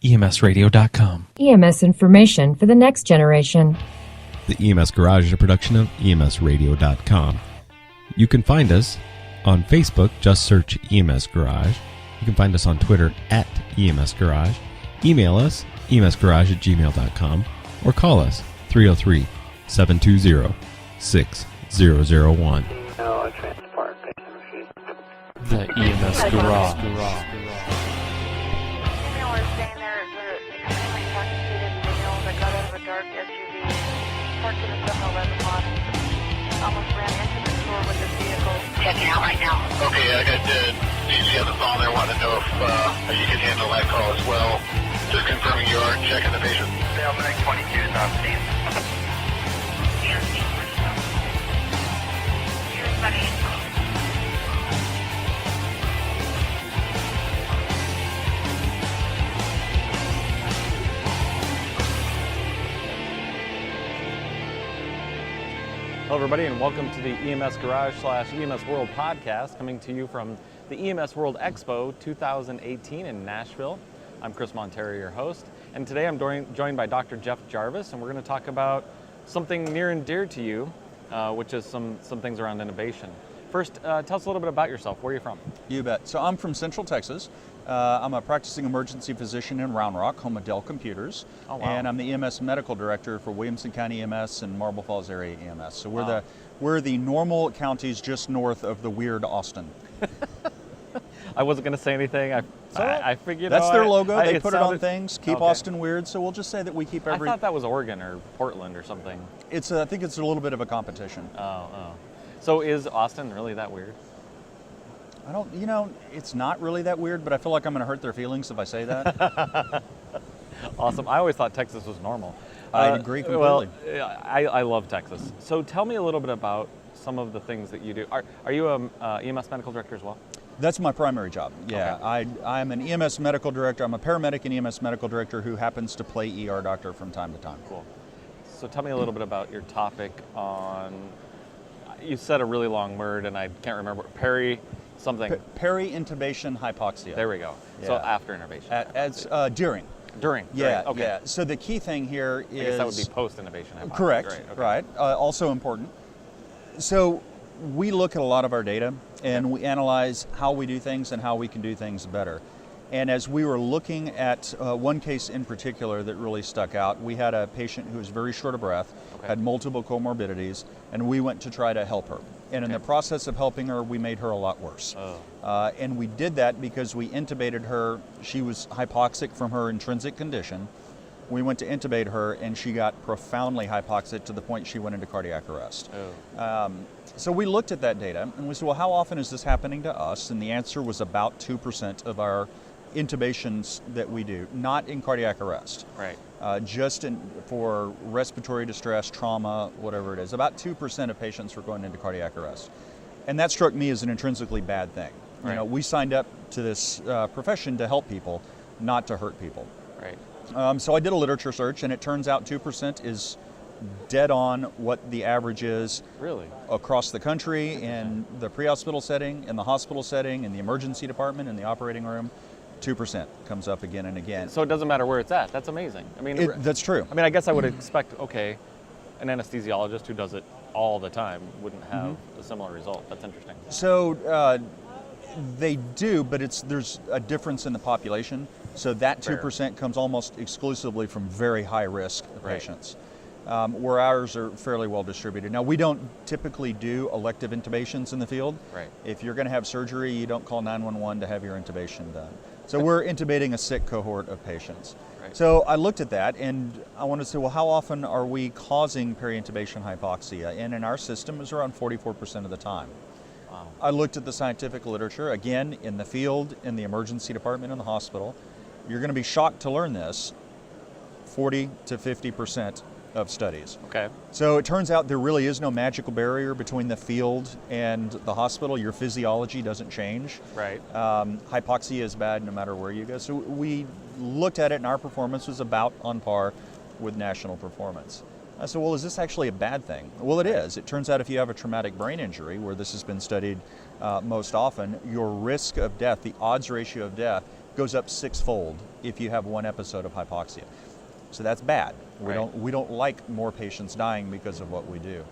EMSradio.com. EMS information for the next generation. The EMS Garage is a production of EMSradio.com. You can find us on Facebook, just search EMS Garage. You can find us on Twitter at EMS Garage. Email us, emsgarage@gmail.com, or call us, 303-720-6001. The EMS Garage. Almost ran into the store with his vehicle. Checking out right now. Okay, I got DG on the phone there. Want to know if you can handle that call as well. Just confirming you are checking the patient. Sale 922 is on scene. Here's buddy. Hello, everybody, and welcome to the EMS Garage / EMS World podcast, coming to you from the EMS World Expo 2018 in Nashville. I'm Chris Montero, your host, and today I'm joined by Dr. Jeff Jarvis, and we're going to talk about something near and dear to you, which is some things around innovation. First, tell us a little bit about yourself. Where are you from? You bet. So I'm from Central Texas. I'm a practicing emergency physician in Round Rock, home of Dell Computers. Oh, wow. And I'm the EMS medical director for Williamson County EMS and Marble Falls area EMS. So we're the normal counties just north of the weird Austin. I wasn't going to say anything. I figured that's their logo. They it put it on sounded- things. Keep Okay. Austin weird. So we'll just say that we keep every. I thought that was Oregon or Portland or something. I think it's a little bit of a competition. Oh. So is Austin really that weird? I don't. It's not really that weird, but I feel like I'm going to hurt their feelings if I say that. Awesome. I always thought Texas was normal. I agree completely. Well, I love Texas. So tell me a little bit about some of the things that you do. Are you a EMS medical director as well? That's my primary job. Yeah, Okay. I'm an EMS medical director. I'm a paramedic and EMS medical director who happens to play ER doctor from time to time. Cool. So tell me a little bit about your topic on, you said a really long word and I can't remember, something. Peri-intubation hypoxia. There we go. Yeah. So after intubation. During. During. Yeah, Okay. yeah. So the key thing here is... I guess that would be post-intubation hypoxia. Correct, Great. Okay. right. Also important. So we look at a lot of our data and we analyze how we do things and how we can do things better. And as we were looking at one case in particular that really stuck out, we had a patient who was very short of breath, had multiple comorbidities, and we went to try to help her. And in the process of helping her, we made her a lot worse. And we did that because we intubated her. She was hypoxic from her intrinsic condition. We went to intubate her, and she got profoundly hypoxic to the point she went into cardiac arrest. So we looked at that data, and we said, well, how often is this happening to us? And the answer was about 2% of our intubations that we do, not in cardiac arrest. Right. Just for respiratory distress, trauma, whatever it is. About 2% of patients were going into cardiac arrest. And that struck me as an intrinsically bad thing. Right. We signed up to this profession to help people, not to hurt people. Right. So I did a literature search, and it turns out 2% is dead on what the average is Really? across the country in the pre-hospital setting, in the hospital setting, in the emergency department, in the operating room. 2% comes up again and again. So it doesn't matter where it's at. That's amazing. I mean, That's true. I mean, I guess I would expect, an anesthesiologist who does it all the time wouldn't have a similar result. That's interesting. So they do, but there's a difference in the population. So that 2% comes almost exclusively from very high risk patients, where ours are fairly well distributed. Now, we don't typically do elective intubations in the field. Right. If you're going to have surgery, you don't call 911 to have your intubation done. So we're intubating a sick cohort of patients. Right. So I looked at that, and I wanted to say, well, how often are we causing peri-intubation hypoxia? And in our system, it was around 44% of the time. Wow. I looked at the scientific literature, again, in the field, in the emergency department, in the hospital. You're going to be shocked to learn this, 40 to 50% of studies. Okay. So it turns out there really is no magical barrier between the field and the hospital. Your physiology doesn't change. Right. Hypoxia is bad no matter where you go. So we looked at it, and our performance was about on par with national performance. I said, well, is this actually a bad thing? Well, it is. It turns out if you have a traumatic brain injury, where this has been studied most often, your risk of death, the odds ratio of death, goes up 6-fold if you have one episode of hypoxia. So that's bad. We don't like more patients dying because of what we do.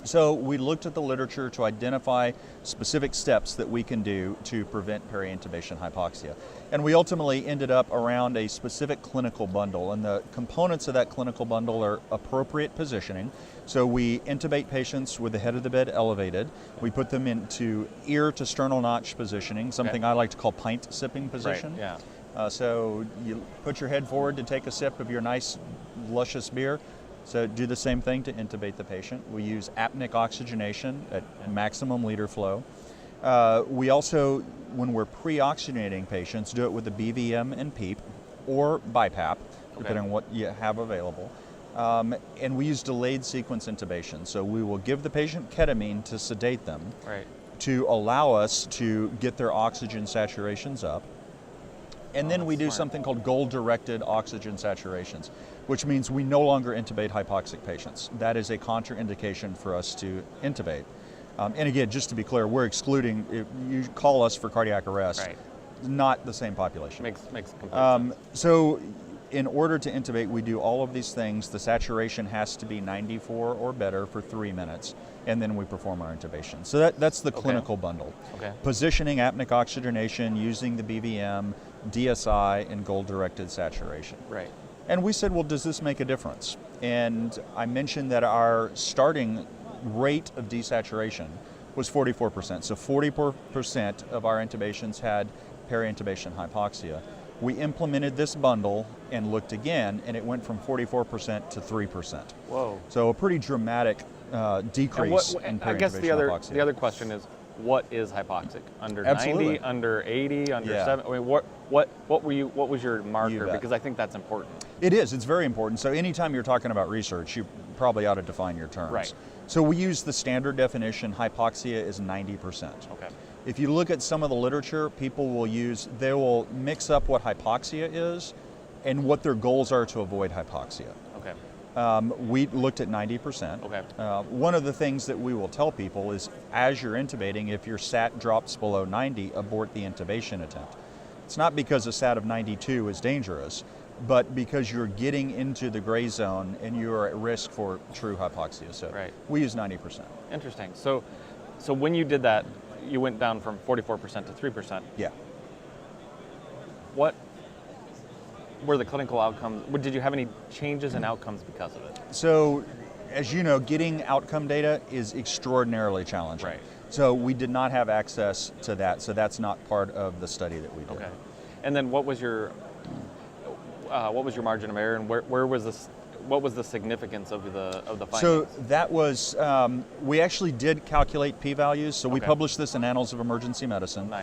So we looked at the literature to identify specific steps that we can do to prevent peri-intubation hypoxia. And we ultimately ended up around a specific clinical bundle, and the components of that clinical bundle are appropriate positioning. So we intubate patients with the head of the bed elevated. We put them into ear to sternal notch positioning, something I like to call pint sipping position. Right, yeah. So you put your head forward to take a sip of your nice, luscious beer. So do the same thing to intubate the patient. We use apneic oxygenation at maximum liter flow. We also, when we're pre-oxygenating patients, do it with the BVM and PEEP or BiPAP, depending on what you have available. And we use delayed sequence intubation. So we will give the patient ketamine to sedate them to allow us to get their oxygen saturations up. And then we do something called goal-directed oxygen saturations, which means we no longer intubate hypoxic patients. That is a contraindication for us to intubate. And again, just to be clear, we're excluding, if you call us for cardiac arrest, not the same population. Makes complete sense. So in order to intubate, we do all of these things. The saturation has to be 94 or better for 3 minutes, and then we perform our intubation. So that's the clinical bundle. Positioning, apneic oxygenation, using the BVM, DSI, and goal-directed saturation. And we said, well, does this make a difference? And I mentioned that our starting rate of desaturation was 44%. So 44% of our intubations had peri-intubation hypoxia. We implemented this bundle and looked again, and it went from 44% to 3%. Whoa. So a pretty dramatic decrease in peri-intubation I guess hypoxia. the other question is, what is hypoxic? Under Absolutely. 90, under 80, under 70? I mean, what was your marker? Because I think that's important. It is. It's very important. So anytime you're talking about research, you probably ought to define your terms. So we use the standard definition. Hypoxia is 90%. If you look at some of the literature, people they will mix up what hypoxia is and what their goals are to avoid hypoxia. We looked at 90%. One of the things that we will tell people is, as you're intubating, if your SAT drops below 90, abort the intubation attempt. It's not because a SAT of 92 is dangerous, but because you're getting into the gray zone and you're at risk for true hypoxia. So we use 90%. Interesting. So when you did that, you went down from 44% to 3%. What were the clinical outcomes? Did you have any changes in outcomes because of it? So, as you know, getting outcome data is extraordinarily challenging. So we did not have access to that. So that's not part of the study that we did. And then what was your margin of error, and where was this? What was the significance of the findings? So that was, we actually did calculate p-values. So we published this in Annals of Emergency Medicine.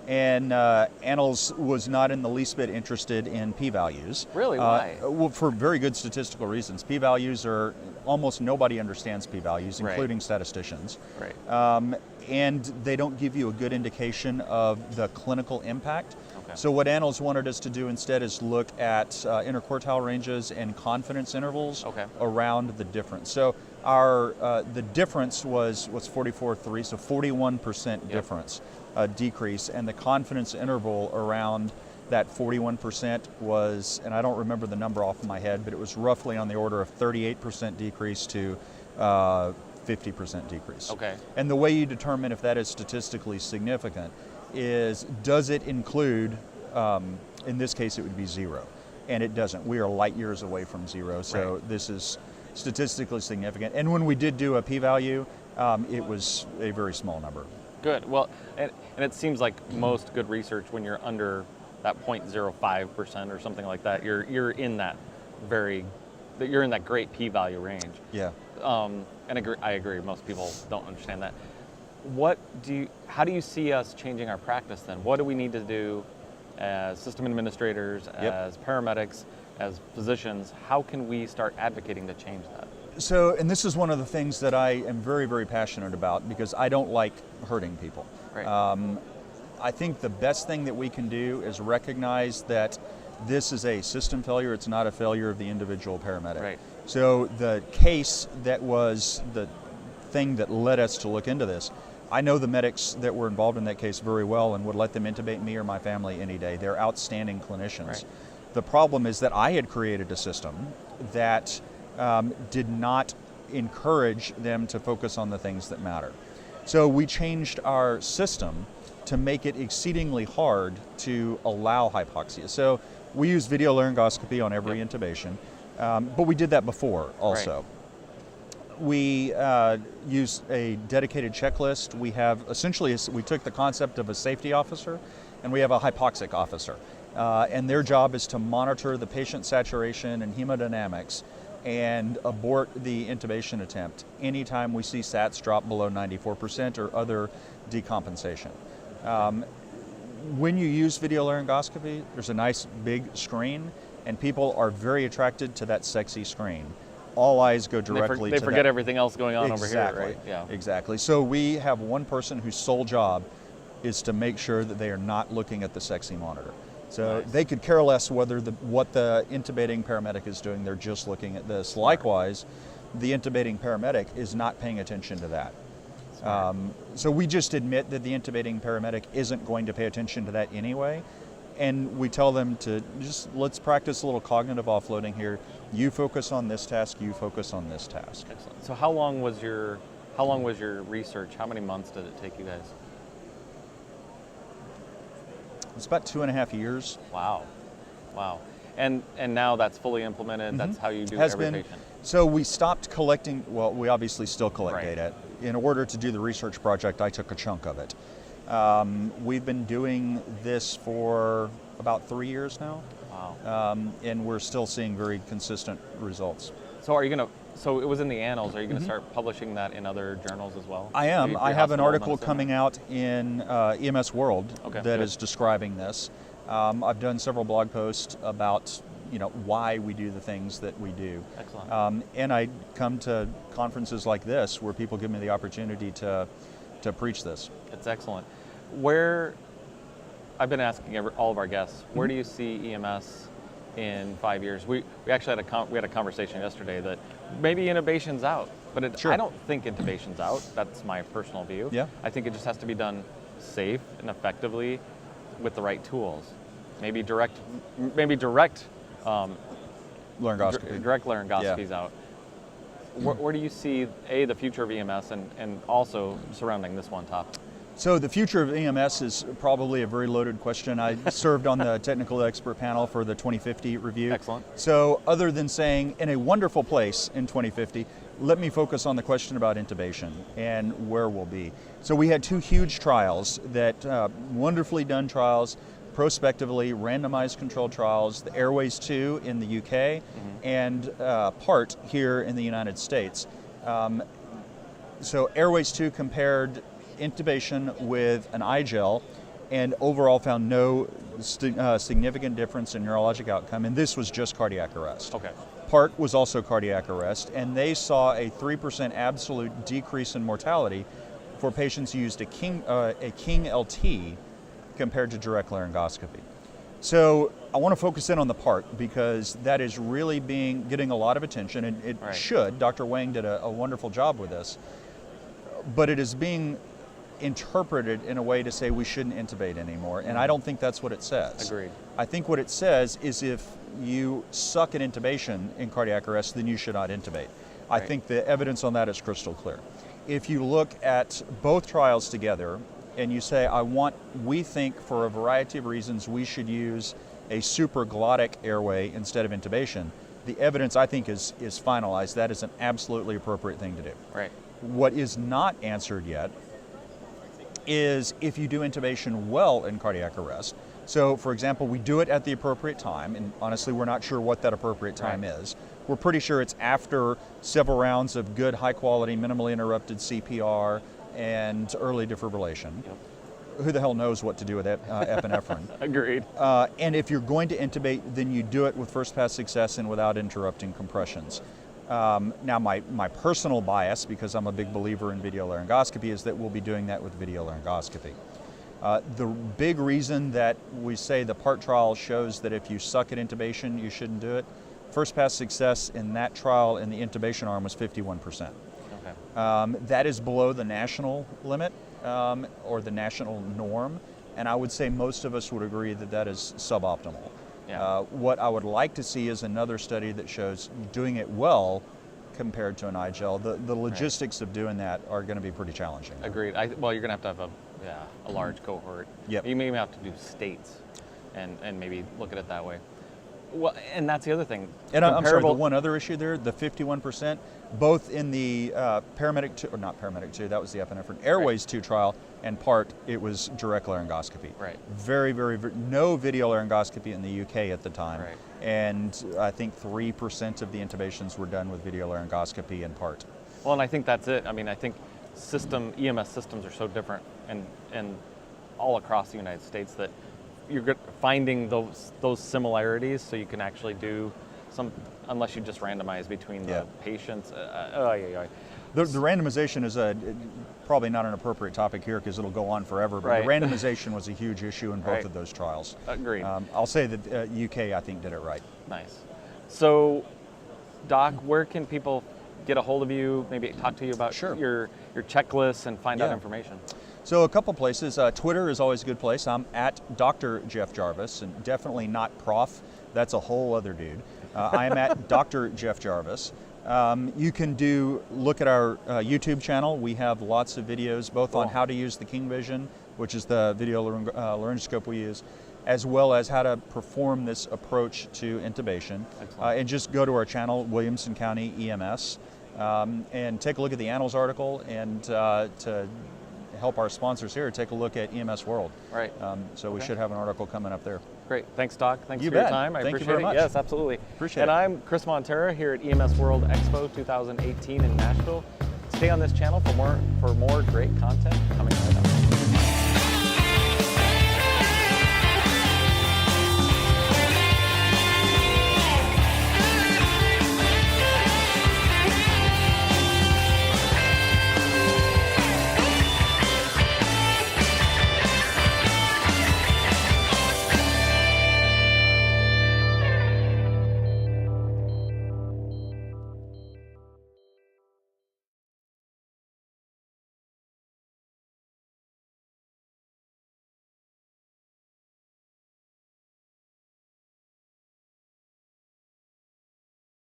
And Annals was not in the least bit interested in p-values. Really? Why? Well, for very good statistical reasons. P-values are, almost nobody understands p-values, including statisticians. And they don't give you a good indication of the clinical impact. So what Annals wanted us to do instead is look at interquartile ranges and confidence intervals around the difference. So the difference was 44.3, so 41% difference decrease, and the confidence interval around that 41% was, and I don't remember the number off of my head, but it was roughly on the order of 38% decrease to 50% decrease. And the way you determine if that is statistically significant is, does it include, in this case it would be 0, and it doesn't. We are light years away from 0, so this is statistically significant. And when we did do a p-value, it was a very small number. Good. Well, and it seems like most good research, when you're under that 0.05% or something like that, you're in that great p-value range. And I agree. Most people don't understand that. How do you see us changing our practice then? What do we need to do as system administrators, as paramedics, as physicians? How can we start advocating to change that? So, and this is one of the things that I am very, very passionate about, because I don't like hurting people. I think the best thing that we can do is recognize that this is a system failure. It's not a failure of the individual paramedic. So the case that was the thing that led us to look into this I know the medics that were involved in that case very well and would let them intubate me or my family any day. They're outstanding clinicians. Right. The problem is that I had created a system that did not encourage them to focus on the things that matter. So we changed our system to make it exceedingly hard to allow hypoxia. So we use video laryngoscopy on every intubation, but we did that before also. Right. We use a dedicated checklist. We have essentially, we took the concept of a safety officer and we have a hypoxic officer. And their job is to monitor the patient saturation and hemodynamics and abort the intubation attempt anytime we see SATs drop below 94% or other decompensation. When you use video laryngoscopy, there's a nice big screen and people are very attracted to that sexy screen. All eyes go directly to they forget that. everything else going on over Exactly. here, right? Yeah. Exactly. So we have one person whose sole job is to make sure that they are not looking at the sexy monitor. So Nice. they could care less whether what the intubating paramedic is doing. They're just looking at this. Likewise, the intubating paramedic is not paying attention to that. So we just admit that the intubating paramedic isn't going to pay attention to that anyway. And we tell them to just, let's practice a little cognitive offloading here. You focus on this task, you focus on this task. Excellent. So how long was your research? How many months did it take you guys? It's about 2.5 years. Wow. And now that's fully implemented. That's how you do Has every been. patient. So we stopped collecting, well, we obviously still collect Right. data. In order to do the research project, I took a chunk of it. We've been doing this for about 3 years now. Wow. And we're still seeing very consistent results. So so it was in the annals. Are you going to start publishing that in other journals as well? I am. Your I have an hospital article medicine? coming out in EMS World Okay, that good. is describing this. I've done several blog posts about why we do the things that we do. Excellent. And I come to conferences like this where people give me the opportunity to preach this. It's excellent. Where I've been asking all of our guests, where do you see EMS in 5 years? We actually had a conversation yesterday that maybe intubation's out, but Sure. I don't think intubation's out. That's my personal view. Yeah. I think it just has to be done safe and effectively with the right tools. Maybe direct Laryngoscopy. direct laryngoscopies out. Where do you see the future of EMS and also surrounding this one topic? So the future of EMS is probably a very loaded question. I served on the technical expert panel for the 2050 review. Excellent. So other than saying in a wonderful place in 2050, let me focus on the question about intubation and where we'll be. So we had 2 huge trials that wonderfully done trials, prospectively randomized controlled trials, the Airways 2 in the UK and PART here in the United States. So Airways 2 compared intubation with an iGel and overall found no significant difference in neurologic outcome, and this was just cardiac arrest. Okay. PART was also cardiac arrest, and they saw a 3% absolute decrease in mortality for patients who used a King LT compared to direct laryngoscopy. So I want to focus in on the PART because that is really getting a lot of attention, and it Right. should. Dr. Wang did a wonderful job with this, but it is being interpreted in a way to say we shouldn't intubate anymore, and I don't think that's what it says. Agreed. I think what it says is if you suck at intubation in cardiac arrest, then you should not intubate. I Right. think the evidence on that is crystal clear. If you look at both trials together and you say, we think for a variety of reasons we should use a supraglottic airway instead of intubation, the evidence I think is finalized. That is an absolutely appropriate thing to do. Right. What is not answered yet is if you do intubation well in cardiac arrest. So, for example, we do it at the appropriate time, and honestly, we're not sure what that appropriate time is. We're pretty sure it's after several rounds of good, high-quality, minimally interrupted CPR and early defibrillation. Who the hell knows what to do with epinephrine? Agreed. And if you're going to intubate, then you do it with first-pass success and without interrupting compressions. Now, my personal bias, because I'm a big believer in video laryngoscopy, is that we'll be doing that with video laryngoscopy. The big reason that we say the PART trial shows that if you suck at intubation, you shouldn't do it. First pass success in that trial in the intubation arm was 51%. Okay. That is below the national limit. or the national norm, and I would say most of us would agree that that is suboptimal. Yeah. What I would like to see is another study that shows doing it well compared to an iGel. The logistics of doing that are going to be pretty challenging. Agreed. Well, you're going to have a large cohort. Yep. You may even have to do states and maybe look at it that way. Well, and that's the other thing. And I'm sorry, the one other issue there, the 51%, both in the paramedic 2, or not paramedic 2, that was the epinephrine, Airways 2 trial, and part, it was direct laryngoscopy. Right. Very, no video laryngoscopy in the UK at the time. Right. And I think 3% of the intubations were done with video laryngoscopy in part. Well, and I think that's it. I mean, I think EMS systems are so different and all across the United States that you're finding those similarities, so you can actually do some, unless you just randomize between the patients. The randomization is probably not an appropriate topic here because it'll go on forever, but Right. the randomization was a huge issue in both Right. of those trials. Agreed. I'll say that UK, I think, did it right. Nice. So, Doc, where can people get a hold of you, maybe talk to you about Sure. your checklists and find out Yeah. information? So a couple places. Twitter is always a good place. I'm at Dr. Jeff Jarvis, and definitely not Prof. That's a whole other dude. I am at Dr. Jeff Jarvis. You can look at our YouTube channel. We have lots of videos, both on Cool. how to use the King Vision, which is the video laryngoscope we use, as well as how to perform this approach to intubation. Excellent. And just go to our channel, Williamson County EMS, and take a look at the Annals article, and to help our sponsors here, take a look at EMS World. Right. So we Okay. should have an article coming up there. Great. Thanks, Doc. Thanks You for your bet. time. I Thank you appreciate very it. much. Yes, absolutely. Appreciate and it. I'm Chris Montera here at EMS World Expo 2018 in Nashville. Stay on this channel for more great content coming right up.